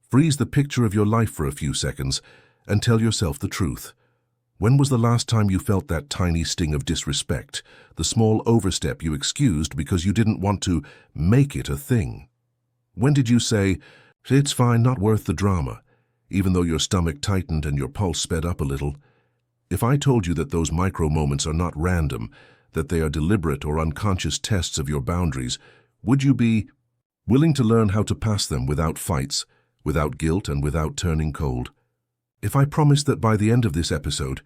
Freeze the picture of your life for a few seconds and tell yourself the truth. When was the last time you felt that tiny sting of disrespect, the small overstep you excused because you didn't want to make it a thing? When did you say, "It's fine, not worth the drama," even though your stomach tightened and your pulse sped up a little? If I told you that those micro moments are not random, that they are deliberate or unconscious tests of your boundaries, would you be willing to learn how to pass them without fights, without guilt, and without turning cold? If I promised that by the end of this episode,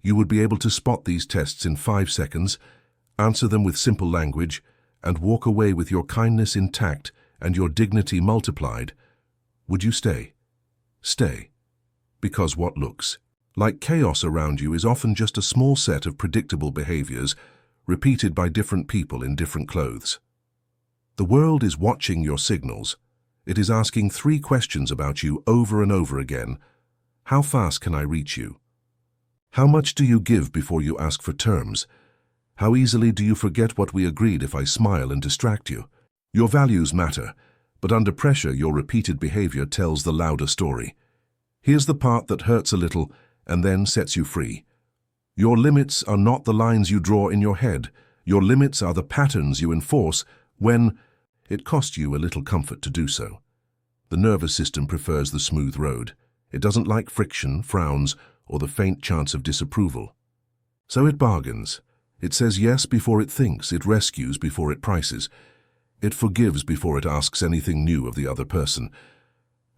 you would be able to spot these tests in 5 seconds, answer them with simple language, and walk away with your kindness intact and your dignity multiplied, would you stay? Stay. Because what looks like chaos around you is often just a small set of predictable behaviors repeated by different people in different clothes. The world is watching your signals. It is asking 3 questions about you over and over again. How fast can I reach you? How much do you give before you ask for terms? How easily do you forget what we agreed if I smile and distract you? Your values matter, but under pressure your repeated behavior tells the louder story. Here's the part that hurts a little and then sets you free. Your limits are not the lines you draw in your head. Your limits are the patterns you enforce when it costs you a little comfort to do so. The nervous system prefers the smooth road. It doesn't like friction, frowns, or the faint chance of disapproval. So it bargains. It says yes before it thinks. It rescues before it prices. It forgives before it asks anything new of the other person.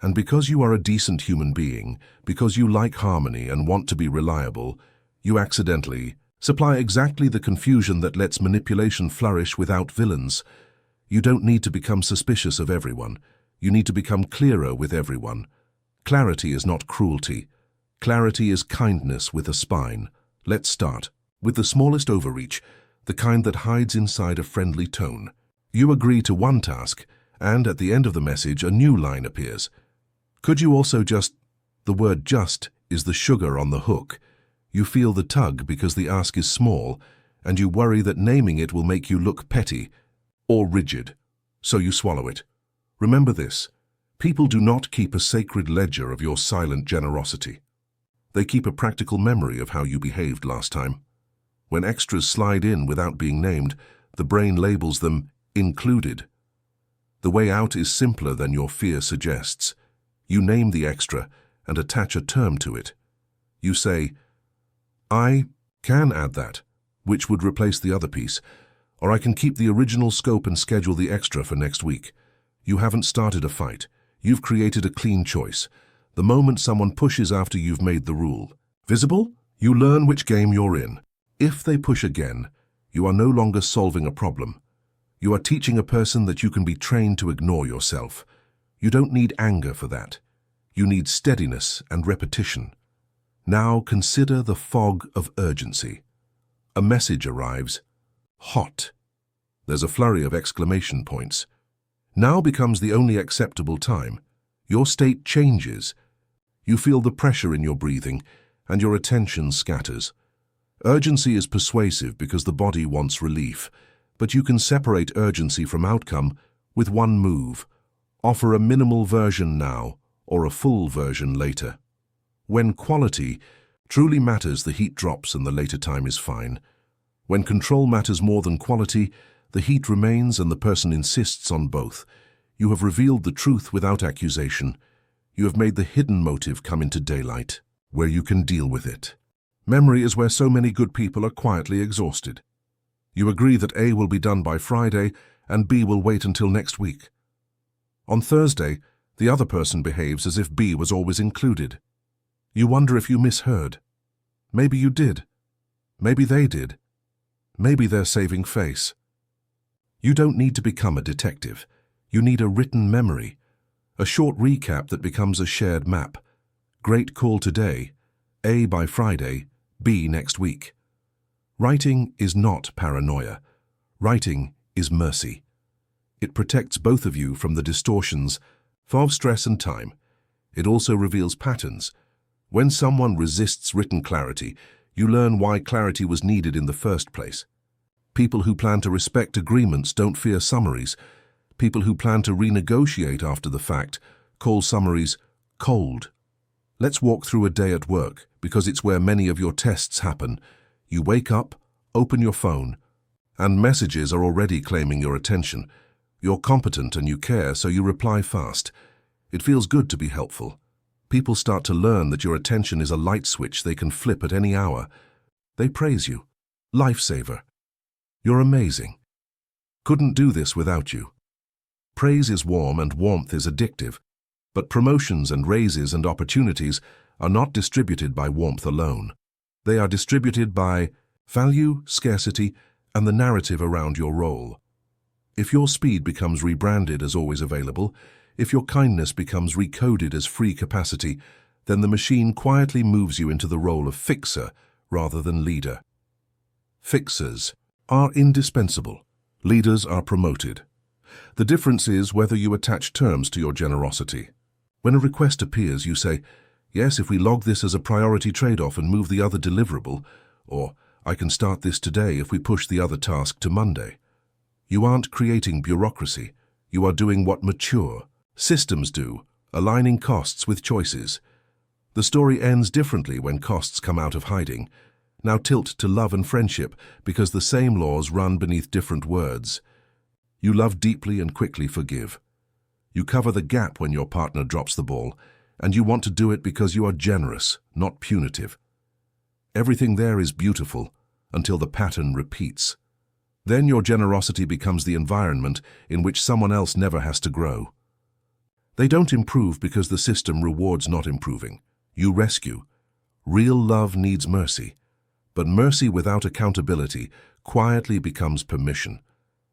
And because you are a decent human being, because you like harmony and want to be reliable, you accidentally supply exactly the confusion that lets manipulation flourish without villains. You don't need to become suspicious of everyone. You need to become clearer with everyone. Clarity is not cruelty. Clarity is kindness with a spine. Let's start with the smallest overreach, the kind that hides inside a friendly tone. You agree to one task, and at the end of the message, a new line appears. Could you also just... The word just is the sugar on the hook. You feel the tug because the ask is small, and you worry that naming it will make you look petty or rigid, so you swallow it. Remember this: people do not keep a sacred ledger of your silent generosity. They keep a practical memory of how you behaved last time. When extras slide in without being named, the brain labels them included. The way out is simpler than your fear suggests. You name the extra and attach a term to it. You say, "I can add that," which would replace the other piece, or "I can keep the original scope and schedule the extra for next week." You haven't started a fight. You've created a clean choice. The moment someone pushes after you've made the rule visible, you learn which game you're in. If they push again, you are no longer solving a problem. You are teaching a person that you can be trained to ignore yourself. You don't need anger for that. You need steadiness and repetition. Now consider the fog of urgency. A message arrives. Hot. There's a flurry of exclamation points. Now becomes the only acceptable time. Your state changes. You feel the pressure in your breathing, and your attention scatters. Urgency is persuasive because the body wants relief, but you can separate urgency from outcome with one move. Offer a minimal version now, or a full version later. When quality truly matters, the heat drops and the later time is fine. When control matters more than quality, the heat remains and the person insists on both. You have revealed the truth without accusation. You have made the hidden motive come into daylight, where you can deal with it. Memory is where so many good people are quietly exhausted. You agree that A will be done by Friday and B will wait until next week. On Thursday, the other person behaves as if B was always included. You wonder if you misheard. Maybe you did. Maybe they did. Maybe they're saving face. You don't need to become a detective. You need a written memory, a short recap that becomes a shared map. Great call today, A by Friday, B next week. Writing is not paranoia. Writing is mercy. It protects both of you from the distortions of stress and time. It also reveals patterns. When someone resists written clarity, you learn why clarity was needed in the first place. People who plan to respect agreements don't fear summaries. People who plan to renegotiate after the fact call summaries Cold. Let's walk through a day at work, because it's where many of your tests happen. You wake up, open your phone, and messages are already claiming your attention. You're competent and you care, so you reply fast. It feels good to be helpful. People start to learn that your attention is a light switch they can flip at any hour. They praise you. Lifesaver. You're amazing. Couldn't do this without you. Praise is warm and warmth is addictive. But promotions and raises and opportunities are not distributed by warmth alone. They are distributed by value, scarcity, and the narrative around your role. If your speed becomes rebranded as always available, if your kindness becomes recoded as free capacity, then the machine quietly moves you into the role of fixer rather than leader. Fixers are indispensable. Leaders are promoted. The difference is whether you attach terms to your generosity. When a request appears, you say, yes, if we log this as a priority trade-off and move the other deliverable, or I can start this today if we push the other task to Monday. You aren't creating bureaucracy. You are doing what mature systems do, aligning costs with choices. The story ends differently when costs come out of hiding. Now tilt to love and friendship, because the same laws run beneath different words. You love deeply and quickly forgive. You cover the gap when your partner drops the ball, and you want to do it because you are generous, not punitive. Everything there is beautiful until the pattern repeats. Then your generosity becomes the environment in which someone else never has to grow. They don't improve because the system rewards not improving. You rescue. Real love needs mercy, but mercy without accountability quietly becomes permission.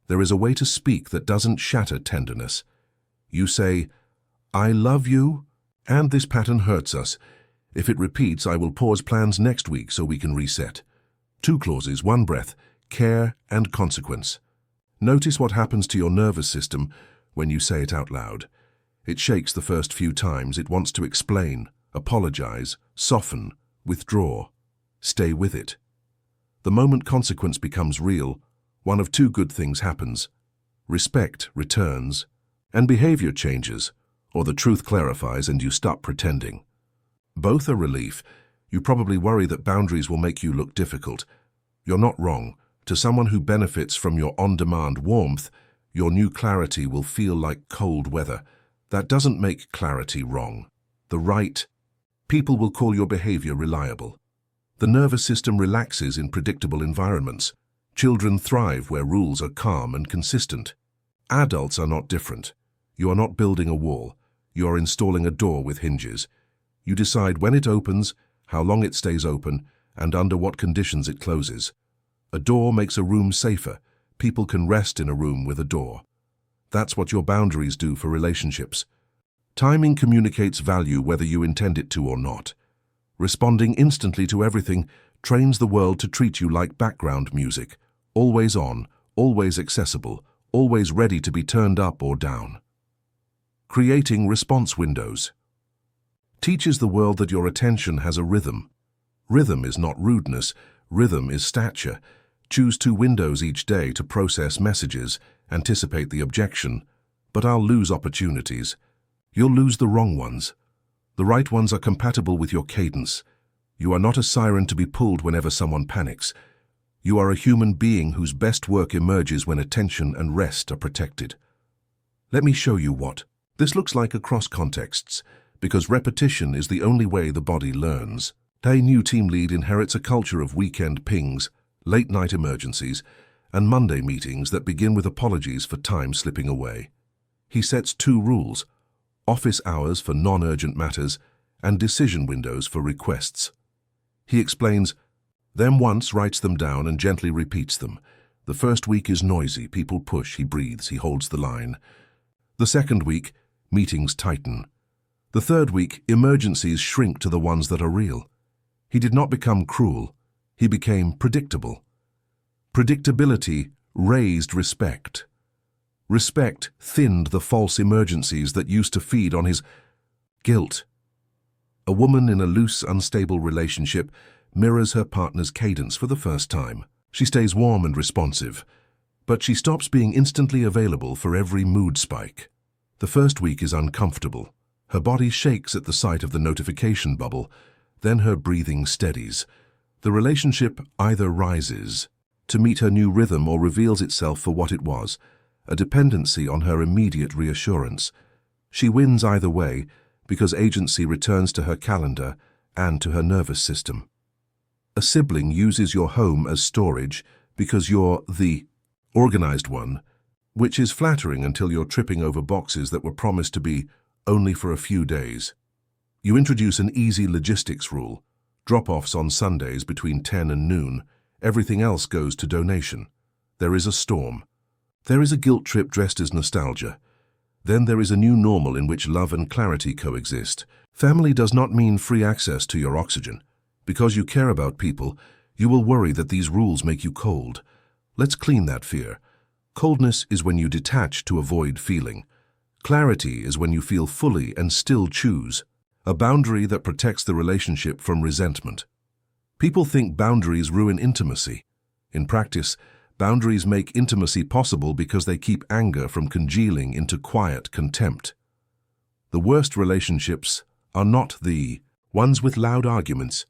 There is a way to speak that doesn't shatter tenderness. You say, I love you, and this pattern hurts us. If it repeats, I will pause plans next week so we can reset. 2 clauses, 1 breath, care and consequence. Notice what happens to your nervous system when you say it out loud. It shakes the first few times. It wants to explain, apologize, soften, withdraw. Stay with it. The moment consequence becomes real, one of 2 good things happens. Respect returns, and behavior changes, or the truth clarifies and you stop pretending. Both are relief. You probably worry that boundaries will make you look difficult. You're not wrong. To someone who benefits from your on-demand warmth, your new clarity will feel like cold weather. That doesn't make clarity wrong. The right people will call your behavior reliable. The nervous system relaxes in predictable environments. Children thrive where rules are calm and consistent. Adults are not different. You are not building a wall. You are installing a door with hinges. You decide when it opens, how long it stays open, and under what conditions it closes. A door makes a room safer. People can rest in a room with a door. That's what your boundaries do for relationships. Timing communicates value whether you intend it to or not. Responding instantly to everything trains the world to treat you like background music, always on, always accessible, always ready to be turned up or down. Creating response windows teaches the world that your attention has a rhythm. Rhythm is not rudeness, rhythm is stature. Choose 2 windows each day to process messages, anticipate the objection, but I'll lose opportunities. You'll lose the wrong ones. The right ones are compatible with your cadence. You are not a siren to be pulled whenever someone panics. You are a human being whose best work emerges when attention and rest are protected. Let me show you what this looks like across contexts, because repetition is the only way the body learns. A new team lead inherits a culture of weekend pings, late-night emergencies, and Monday meetings that begin with apologies for time slipping away. He sets 2 rules: office hours for non-urgent matters and decision windows for requests. He explains them once, writes them down, and gently repeats them. The first week is noisy, people push, he breathes, he holds the line. The second week, meetings tighten. The third week, emergencies shrink to the ones that are real. He did not become cruel. He became predictable. Predictability raised respect. Respect thinned the false emergencies that used to feed on his guilt. A woman in a loose, unstable relationship mirrors her partner's cadence for the first time. She stays warm and responsive, but she stops being instantly available for every mood spike. The first week is uncomfortable. Her body shakes at the sight of the notification bubble, then her breathing steadies. The relationship either rises to meet her new rhythm or reveals itself for what it was, a dependency on her immediate reassurance. She wins either way because agency returns to her calendar and to her nervous system. A sibling uses your home as storage because you're the organized one, which is flattering until you're tripping over boxes that were promised to be only for a few days. You introduce an easy logistics rule: drop-offs on Sundays between 10 and noon. Everything else goes to donation. There is a storm. There is a guilt trip dressed as nostalgia. Then there is a new normal in which love and clarity coexist. Family does not mean free access to your oxygen. Because you care about people, you will worry that these rules make you cold. Let's clean that fear. Coldness is when you detach to avoid feeling. Clarity is when you feel fully and still choose. A boundary that protects the relationship from resentment. People think boundaries ruin intimacy. In practice, boundaries make intimacy possible because they keep anger from congealing into quiet contempt. The worst relationships are not the ones with loud arguments.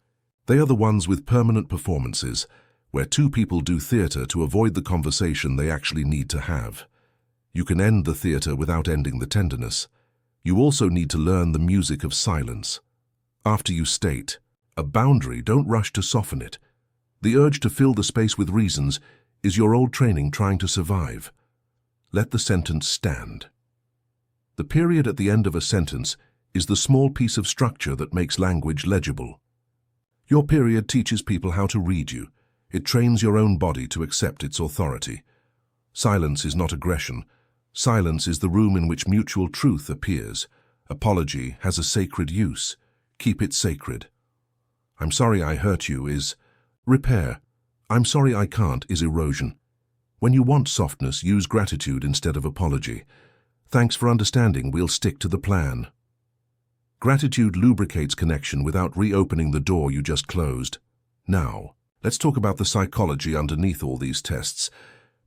They are the ones with permanent performances, where two people do theater to avoid the conversation they actually need to have. You can end the theater without ending the tenderness. You also need to learn the music of silence. After you state a boundary, don't rush to soften it. The urge to fill the space with reasons is your old training trying to survive. Let the sentence stand. The period at the end of a sentence is the small piece of structure that makes language legible. Your period teaches people how to read you. It trains your own body to accept its authority. Silence is not aggression. Silence is the room in which mutual truth appears. Apology has a sacred use. Keep it sacred. I'm sorry I hurt you is repair. I'm sorry I can't is erosion. When you want softness, use gratitude instead of apology. Thanks for understanding, we'll stick to the plan. Gratitude lubricates connection without reopening the door you just closed. Now, let's talk about the psychology underneath all these tests,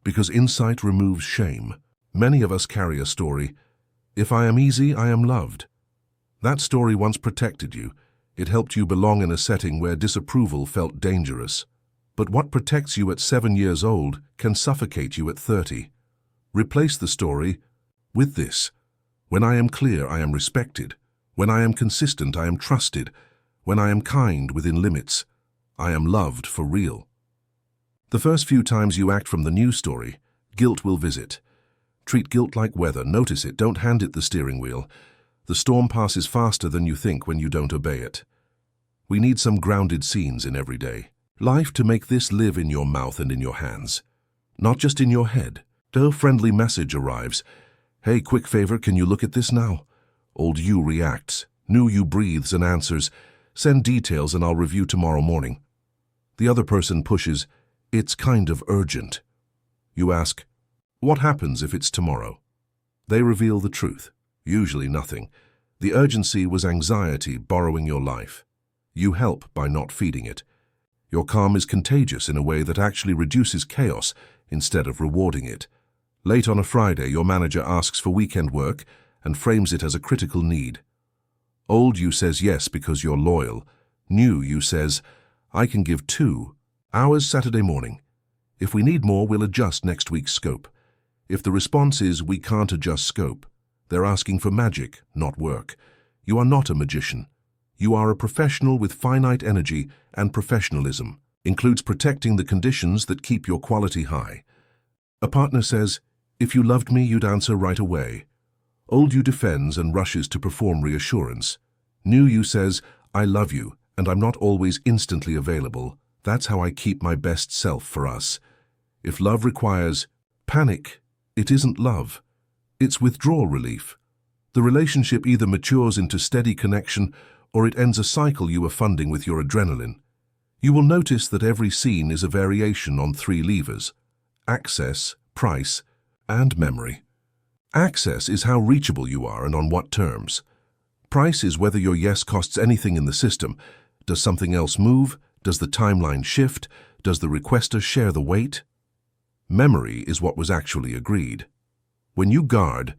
because insight removes shame. Many of us carry a story. If I am easy, I am loved. That story once protected you. It helped you belong in a setting where disapproval felt dangerous. But what protects you at 7 years old can suffocate you at 30. Replace the story with this: when I am clear, I am respected. When I am consistent, I am trusted. When I am kind within limits, I am loved for real. The first few times you act from the new story, guilt will visit. Treat guilt like weather. Notice it. Don't hand it the steering wheel. The storm passes faster than you think when you don't obey it. We need some grounded scenes in everyday life to make this live in your mouth and in your hands, not just in your head. A friendly message arrives. Hey, quick favor, can you look at this now? Old you reacts. New you breathes and answers. Send details and I'll review tomorrow morning. The other person pushes. It's kind of urgent. You ask, what happens if it's tomorrow? They reveal the truth. Usually nothing. The urgency was anxiety borrowing your life. You help by not feeding it. Your calm is contagious in a way that actually reduces chaos instead of rewarding it. Late on a Friday, your manager asks for weekend work and frames it as a critical need. Old you says yes because you're loyal. New you says, I can give 2 hours Saturday morning. If we need more, we'll adjust next week's scope. If the response is, we can't adjust scope, they're asking for magic, not work. You are not a magician. You are a professional with finite energy, and professionalism includes protecting the conditions that keep your quality high. A partner says, if you loved me, you'd answer right away. Old you defends and rushes to perform reassurance. New you says, I love you, and I'm not always instantly available. That's how I keep my best self for us. If love requires panic, it isn't love. It's withdrawal relief. The relationship either matures into steady connection or it ends a cycle you are funding with your adrenaline. You will notice that every scene is a variation on 3 levers: access, price, and memory. Access is how reachable you are and on what terms. Price is whether your yes costs anything in the system. Does something else move? Does the timeline shift? Does the requester share the weight? Memory is what was actually agreed. When you guard,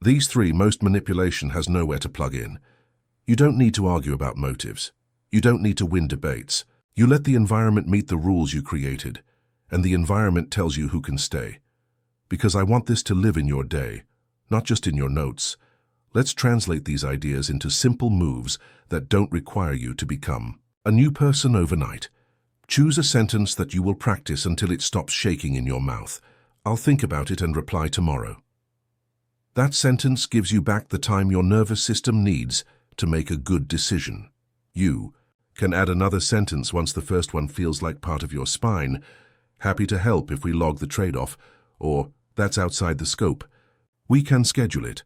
These three, most manipulation has nowhere to plug in. You don't need to argue about motives. You don't need to win debates. You let the environment meet the rules you created, and the environment tells you who can stay. Because I want this to live in your day, not just in your notes. Let's translate these ideas into simple moves that don't require you to become a new person overnight. Choose a sentence that you will practice until it stops shaking in your mouth. I'll think about it and reply tomorrow. That sentence gives you back the time your nervous system needs to make a good decision. You can add another sentence once the first one feels like part of your spine. Happy to help if we log the trade-off, or that's outside the scope. We can schedule it.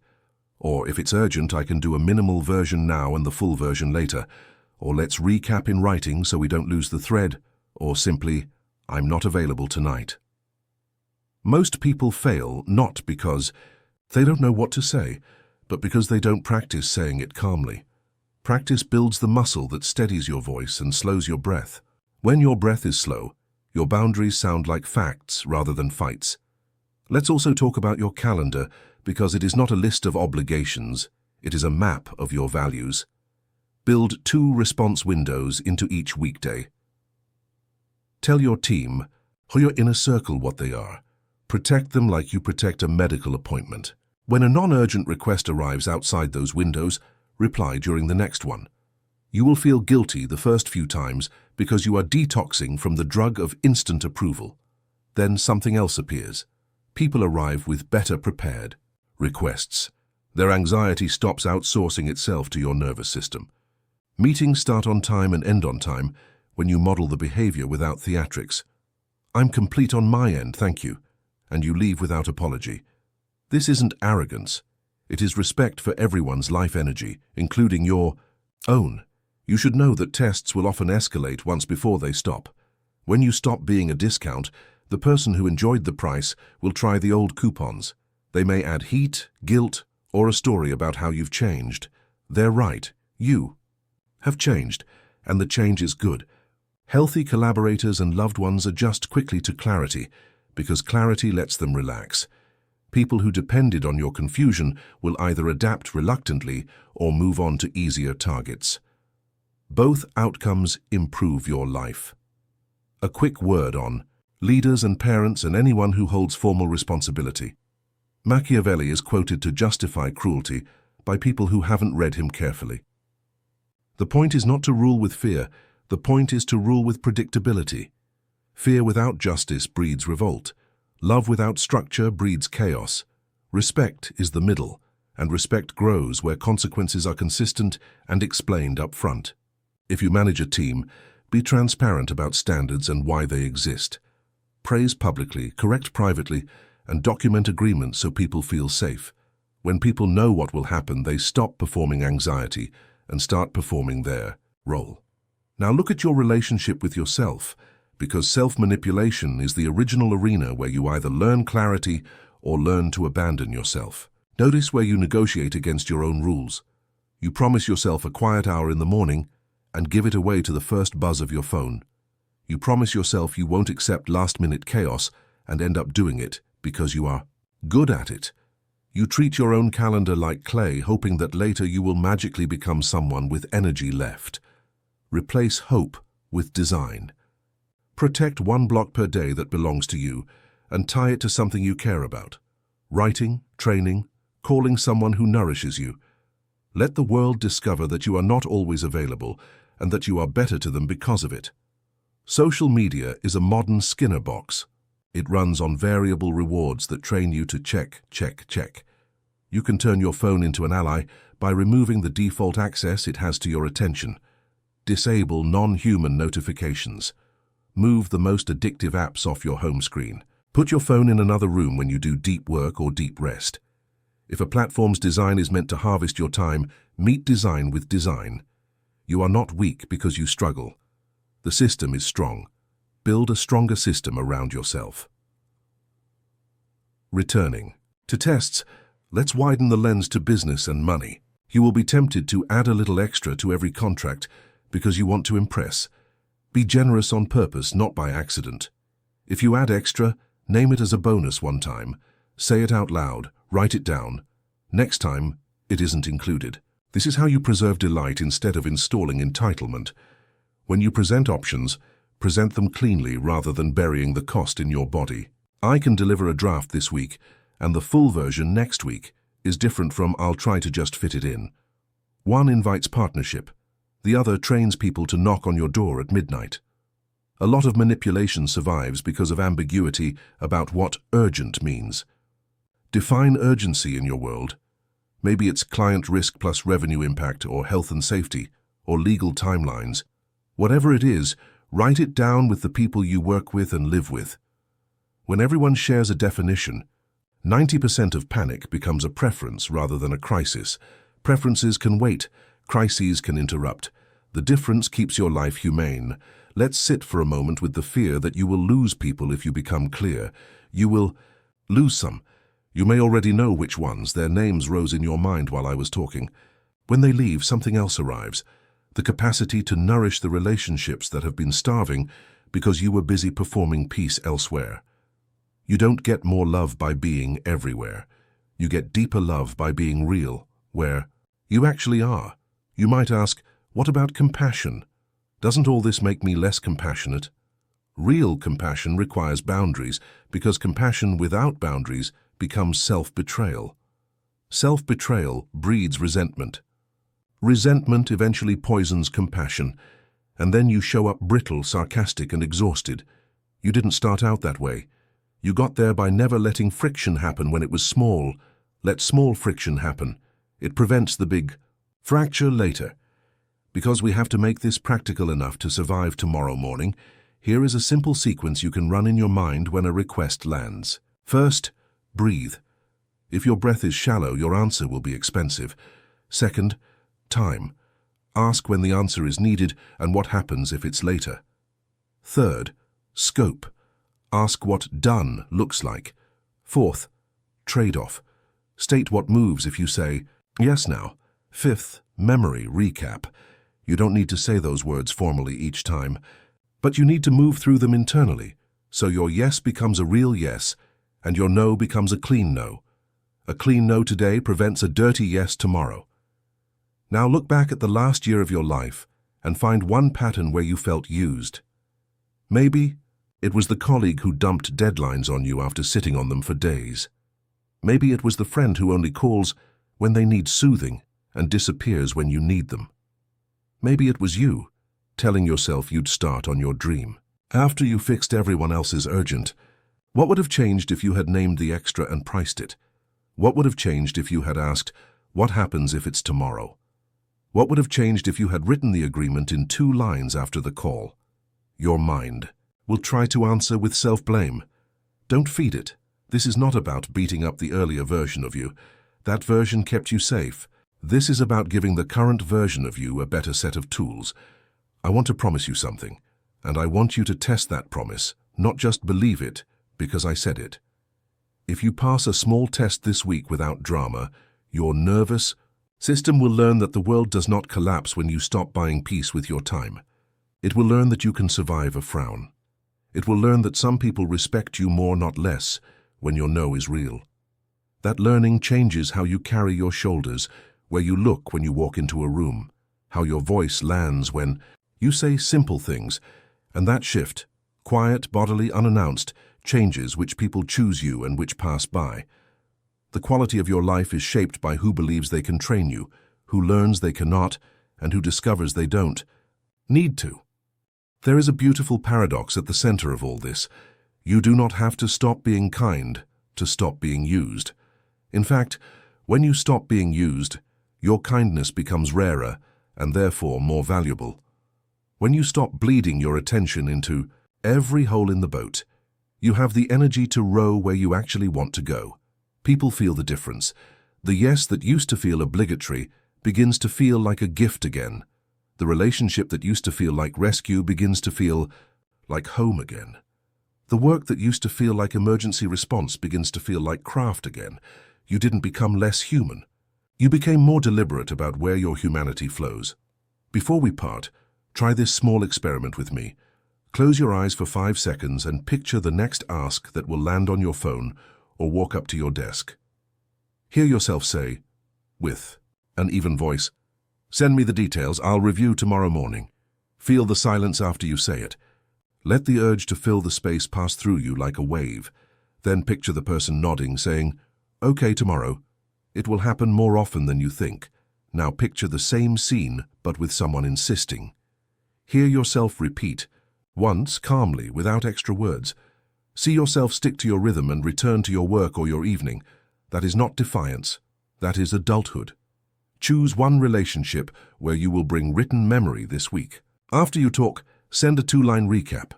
Or if it's urgent, I can do a minimal version now and the full version later. Or let's recap in writing so we don't lose the thread. Or simply, I'm not available tonight. Most people fail not because they don't know what to say, but because they don't practice saying it calmly. Practice builds the muscle that steadies your voice and slows your breath. When your breath is slow, your boundaries sound like facts rather than fights. Let's also talk about your calendar, because it is not a list of obligations, it is a map of your values. Build 2 response windows into each weekday. Tell your team, or your inner circle, what they are. Protect them like you protect a medical appointment. When a non-urgent request arrives outside those windows, reply during the next one. You will feel guilty the first few times because you are detoxing from the drug of instant approval. Then something else appears. People arrive with better prepared requests. Their anxiety stops outsourcing itself to your nervous system. Meetings start on time and end on time when you model the behavior without theatrics. I'm complete on my end, thank you. And you leave without apology. This isn't arrogance. It is respect for everyone's life energy, including your own. You should know that tests will often escalate once before they stop. When you stop being a discount, the person who enjoyed the price will try the old coupons. They may add heat, guilt, or a story about how you've changed. They're right. You have changed, and the change is good. Healthy collaborators and loved ones adjust quickly to clarity, because clarity lets them relax. People who depended on your confusion will either adapt reluctantly or move on to easier targets. Both outcomes improve your life. A quick word on leaders and parents and anyone who holds formal responsibility. Machiavelli is quoted to justify cruelty by people who haven't read him carefully. The point is not to rule with fear, the point is to rule with predictability. Fear without justice breeds revolt. Love without structure breeds chaos. Respect is the middle, and respect grows where consequences are consistent and explained up front. If you manage a team, be transparent about standards and why they exist. Praise publicly, correct privately, and document agreements so people feel safe. When people know what will happen, they stop performing anxiety and start performing their role. Now look at your relationship with yourself, because self-manipulation is the original arena where you either learn clarity or learn to abandon yourself. Notice where you negotiate against your own rules. You promise yourself a quiet hour in the morning and give it away to the first buzz of your phone. You promise yourself you won't accept last-minute chaos and end up doing it because you are good at it. You treat your own calendar like clay, hoping that later you will magically become someone with energy left. Replace hope with design. Protect 1 block per day that belongs to you and tie it to something you care about. Writing, training, calling someone who nourishes you. Let the world discover that you are not always available and that you are better to them because of it. Social media is a modern Skinner box. It runs on variable rewards that train you to check, check, check. You can turn your phone into an ally by removing the default access it has to your attention. Disable non-human notifications. Move the most addictive apps off your home screen. Put your phone in another room when you do deep work or deep rest. If a platform's design is meant to harvest your time, meet design with design. You are not weak because you struggle. The system is strong. Build a stronger system around yourself. Returning to tests, let's widen the lens to business and money. You will be tempted to add a little extra to every contract because you want to impress. Be generous on purpose, not by accident. If you add extra, name it as a bonus one time. Say it out loud, write it down. Next time, it isn't included. This is how you preserve delight instead of installing entitlement. When you present options, present them cleanly rather than burying the cost in your body. I can deliver a draft this week, and the full version next week is different from I'll try to just fit it in. One invites partnership. The other trains people to knock on your door at midnight. A lot of manipulation survives because of ambiguity about what urgent means. Define urgency in your world. Maybe it's client risk plus revenue impact, or health and safety, or legal timelines. Whatever it is, write it down with the people you work with and live with. When everyone shares a definition, 90% of panic becomes a preference rather than a crisis. Preferences can wait, crises can interrupt. The difference keeps your life humane. Let's sit for a moment with the fear that you will lose people if you become clear. You will lose some. You may already know which ones. Their names rose in your mind while I was talking. When they leave, something else arrives. The capacity to nourish the relationships that have been starving because you were busy performing peace elsewhere. You don't get more love by being everywhere. You get deeper love by being real, where you actually are. You might ask, what about compassion? Doesn't all this make me less compassionate? Real compassion requires boundaries, because compassion without boundaries becomes self-betrayal. Self-betrayal breeds resentment. Resentment eventually poisons compassion, and then you show up brittle, sarcastic, and exhausted. You didn't start out that way. You got there by never letting friction happen when it was small. Let small friction happen. It prevents the big fracture later. Because we have to make this practical enough to survive tomorrow morning, here is a simple sequence you can run in your mind when a request lands. First, breathe. If your breath is shallow, your answer will be expensive. Second, time. Ask when the answer is needed and what happens if it's later. Third, scope. Ask what done looks like. Fourth, trade-off. State what moves if you say, yes now. Fifth, memory recap. You don't need to say those words formally each time, but you need to move through them internally, so your yes becomes a real yes, and your no becomes a clean no. A clean no today prevents a dirty yes tomorrow. Now look back at the last year of your life and find one pattern where you felt used. Maybe it was the colleague who dumped deadlines on you after sitting on them for days. Maybe it was the friend who only calls when they need soothing and disappears when you need them. Maybe it was you, telling yourself you'd start on your dream. After you fixed everyone else's urgent, what would have changed if you had named the extra and priced it? What would have changed if you had asked, what happens if it's tomorrow? What would have changed if you had written the agreement in 2 lines after the call? Your mind will try to answer with self-blame. Don't feed it. This is not about beating up the earlier version of you. That version kept you safe. This is about giving the current version of you a better set of tools. I want to promise you something, and I want you to test that promise, not just believe it because I said it. If you pass a small test this week without drama, your nervous system will learn that the world does not collapse when you stop buying peace with your time. It will learn that you can survive a frown. It will learn that some people respect you more, not less, when your no is real. That learning changes how you carry your shoulders, where you look when you walk into a room, how your voice lands when you say simple things, and that shift, quiet, bodily, unannounced, changes which people choose you and which pass by. The quality of your life is shaped by who believes they can train you, who learns they cannot, and who discovers they don't need to. There is a beautiful paradox at the center of all this. You do not have to stop being kind to stop being used. In fact, when you stop being used, your kindness becomes rarer and therefore more valuable. When you stop bleeding your attention into every hole in the boat, you have the energy to row where you actually want to go. People feel the difference. The yes that used to feel obligatory begins to feel like a gift again. The relationship that used to feel like rescue begins to feel like home again. The work that used to feel like emergency response begins to feel like craft again. You didn't become less human. You became more deliberate about where your humanity flows. Before we part, try this small experiment with me. Close your eyes for 5 seconds and picture the next ask that will land on your phone or walk up to your desk. Hear yourself say, with an even voice, "Send me the details, I'll review tomorrow morning." Feel the silence after you say it. Let the urge to fill the space pass through you like a wave. Then picture the person nodding, saying, "Okay, tomorrow." It will happen more often than you think. Now picture the same scene, but with someone insisting. Hear yourself repeat, once calmly, without extra words. See yourself stick to your rhythm and return to your work or your evening. That is not defiance. That is adulthood. Choose one relationship where you will bring written memory this week. After you talk, send a 2-line recap.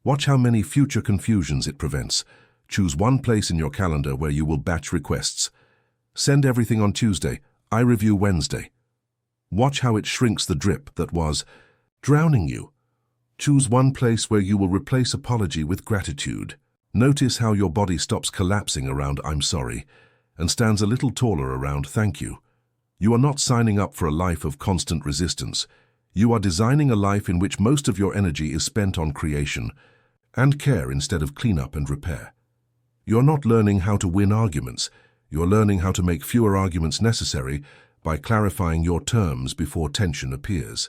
Watch how many future confusions it prevents. Choose one place in your calendar where you will batch requests. Send everything on Tuesday. I review Wednesday. Watch how it shrinks the drip that was drowning you. Choose one place where you will replace apology with gratitude. Notice how your body stops collapsing around "I'm sorry" and stands a little taller around "thank you." You are not signing up for a life of constant resistance. You are designing a life in which most of your energy is spent on creation and care instead of cleanup and repair. You're not learning how to win arguments. You're learning how to make fewer arguments necessary by clarifying your terms before tension appears.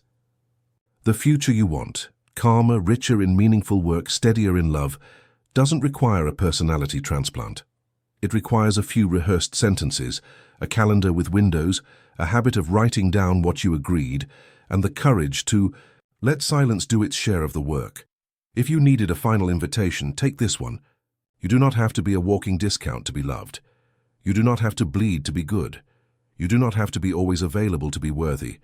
The future you want, calmer, richer in meaningful work, steadier in love, doesn't require a personality transplant. It requires a few rehearsed sentences, a calendar with windows, a habit of writing down what you agreed, and the courage to let silence do its share of the work. If you needed a final invitation, take this one. You do not have to be a walking discount to be loved. You do not have to bleed to be good. You do not have to be always available to be worthy.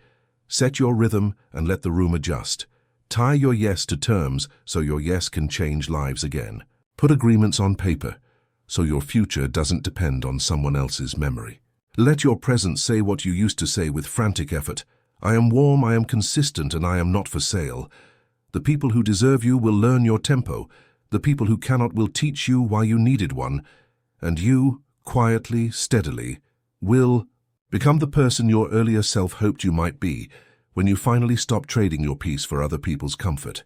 Set your rhythm and let the room adjust. Tie your yes to terms so your yes can change lives again. Put agreements on paper so your future doesn't depend on someone else's memory. Let your present say what you used to say with frantic effort. I am warm, I am consistent, and I am not for sale. The people who deserve you will learn your tempo. The people who cannot will teach you why you needed one. And you, quietly, steadily, will become the person your earlier self hoped you might be when you finally stop trading your peace for other people's comfort.